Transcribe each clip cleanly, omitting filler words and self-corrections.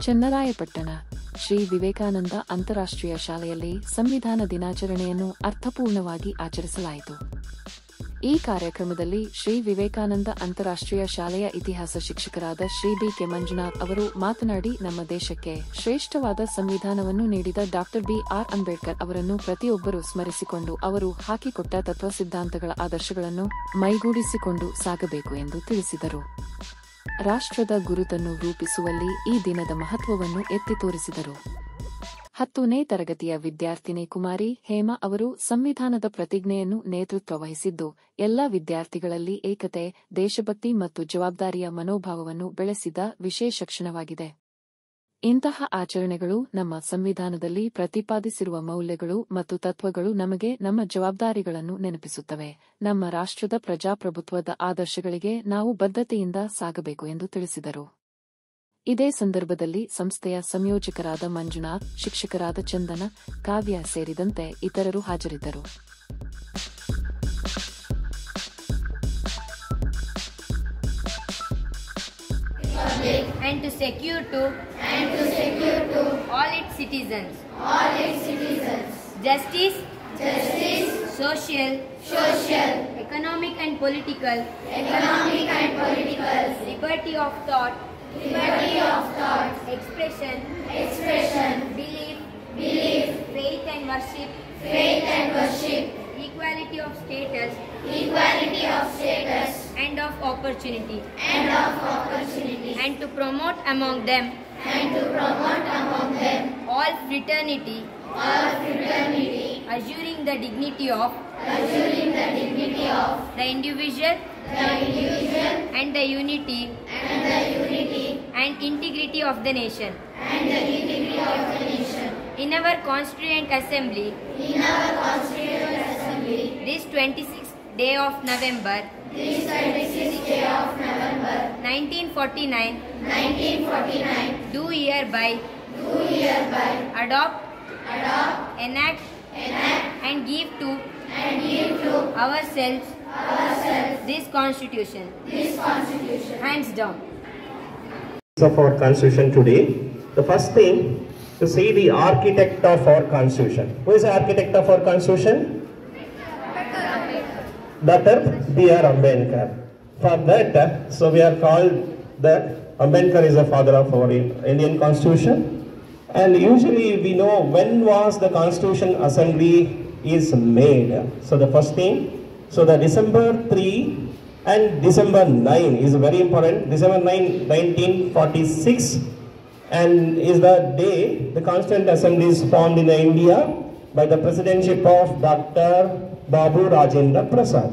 ಚನ್ನರಾಯಪಟ್ಟಣ ಶ್ರೀ ವಿವೇಕಾನಂದ ಅಂತಾರಾಷ್ಟ್ರೀಯ ಶಾಲೆಯಲ್ಲಿ ಸಂವಿಧಾನ ದಿನಾಚರಣೆಯನ್ನು ಅರ್ಥಪೂರ್ಣವಾಗಿ ಆಚರಿಸಲಾಯಿತು. ಈ ಕಾರ್ಯಕ್ರಮದಲ್ಲಿ ಶ್ರೀ ವಿವೇಕಾನಂದ ಅಂತಾರಾಷ್ಟ್ರೀಯ ಶಾಲೆಯ ಇತಿಹಾಸ ಶಿಕ್ಷಕರಾದ ಶ್ರೀ ಬಿ ಕೆ ಮಂಜುನಾಥ್ ಅವರು ಮಾತನಾಡಿ, ನಮ್ಮ ದೇಶಕ್ಕೆ ಶ್ರೇಷ್ಠವಾದ ಸಂವಿಧಾನವನ್ನು ನೀಡಿದ ಡಾಕ್ಟರ್ ಬಿ ಆರ್ ಅಂಬೇಡ್ಕರ್ ಅವರನ್ನು ಪ್ರತಿಯೊಬ್ಬರೂ ಸ್ಮರಿಸಿಕೊಂಡು ಅವರು ಹಾಕಿಕೊಟ್ಟ ತತ್ವ ಸಿದ್ಧಾಂತಗಳ ಆದರ್ಶಗಳನ್ನು ಮೈಗೂಡಿಸಿಕೊಂಡು ಸಾಗಬೇಕು ಎಂದು ತಿಳಿಸಿದರು. ರಾಷ್ಟ್ರದ ಗುರುತನ್ನು ರೂಪಿಸುವಲ್ಲಿ ಈ ದಿನದ ಮಹತ್ವವನ್ನು ಎತ್ತಿ ತೋರಿಸಿದರು. 10ನೇ ತರಗತಿಯ ವಿದ್ಯಾರ್ಥಿನಿ ಕುಮಾರಿ ಹೇಮಾ ಅವರು ಸಂವಿಧಾನದ ಪ್ರತಿಜ್ಞೆಯನ್ನು ನೇತೃತ್ವ ವಹಿಸಿದ್ದು, ಎಲ್ಲ ವಿದ್ಯಾರ್ಥಿಗಳಲ್ಲಿ ಏಕತೆ, ದೇಶಭಕ್ತಿ ಮತ್ತು ಜವಾಬ್ದಾರಿಯ ಮನೋಭಾವವನ್ನು ಬೆಳೆಸಿದ ವಿಶೇಷ ಕ್ಷಣವಾಗಿದೆ. ಇಂತಹ ಆಚರಣೆಗಳು ನಮ್ಮ ಸಂವಿಧಾನದಲ್ಲಿ ಪ್ರತಿಪಾದಿಸಿರುವ ಮೌಲ್ಯಗಳು ಮತ್ತು ತತ್ವಗಳು ನಮಗೆ ನಮ್ಮ ಜವಾಬ್ದಾರಿಗಳನ್ನು ನೆನಪಿಸುತ್ತವೆ. ನಮ್ಮ ರಾಷ್ಟ್ರದ ಪ್ರಜಾಪ್ರಭುತ್ವದ ಆದರ್ಶಗಳಿಗೆ ನಾವು ಬದ್ಧತೆಯಿಂದ ಸಾಗಬೇಕು ಎಂದು ತಿಳಿಸಿದರು. ಇದೇ ಸಂದರ್ಭದಲ್ಲಿ ಸಂಸ್ಥೆಯ ಸಂಯೋಜಕರಾದ ಮಂಜುನಾಥ್, ಶಿಕ್ಷಕರಾದ ಚಂದನ, ಕಾವ್ಯ ಸೇರಿದಂತೆ ಇತರರು ಹಾಜರಿದ್ದರು. And to secure to all its citizens justice, social, economic and political liberty of thought, expression, belief, faith and worship, equality of status and of opportunity, and to promote among them all fraternity, assuring the dignity of the individual and the unity and integrity of the nation. In our Constituent Assembly, this 26th day of November 1949, do hereby adopt, enact and give to ourselves this Constitution. Hands down. Of our Constitution today, the first thing to see the architect of our Constitution. Who is the architect of our Constitution? Dr. B.R. Ambedkar. For that, so we are called that Ambedkar is the father of our Indian Constitution. And usually we know when was the Constitution Assembly is made. So the first thing, so the December 3 and December 9 is very important. December 9, 1946 and is the day the Constituent Assembly is formed in India by the presidency of Dr. Babu Rajendra Prasad.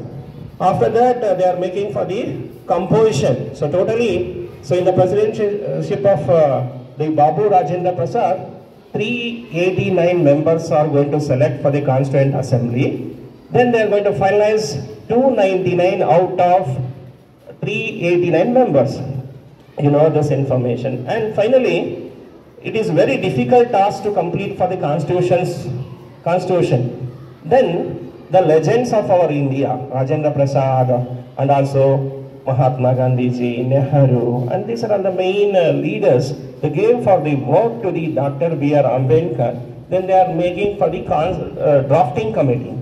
After that they are making for the composition. So totally, so in the presidency of the Babu Rajendra Prasad, 389 members are going to select for the Constituent Assembly. Then they are going to finalize 299 out of 389 members. You know this information. And finally, it is very difficult task to complete for the Constitution. Then the legends of our India, Rajendra Prasad and also Mahatma Gandhi ji, Nehru, and these are all the main leaders. They gave for the work to the Dr. B.R. Ambedkar. Then they are making for the drafting committee.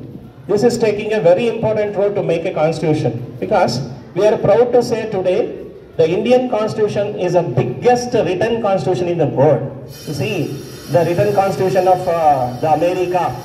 This is taking a very important role to make a constitution, because we are proud to say today the Indian Constitution is the biggest written constitution in the world. You see, the written constitution of the America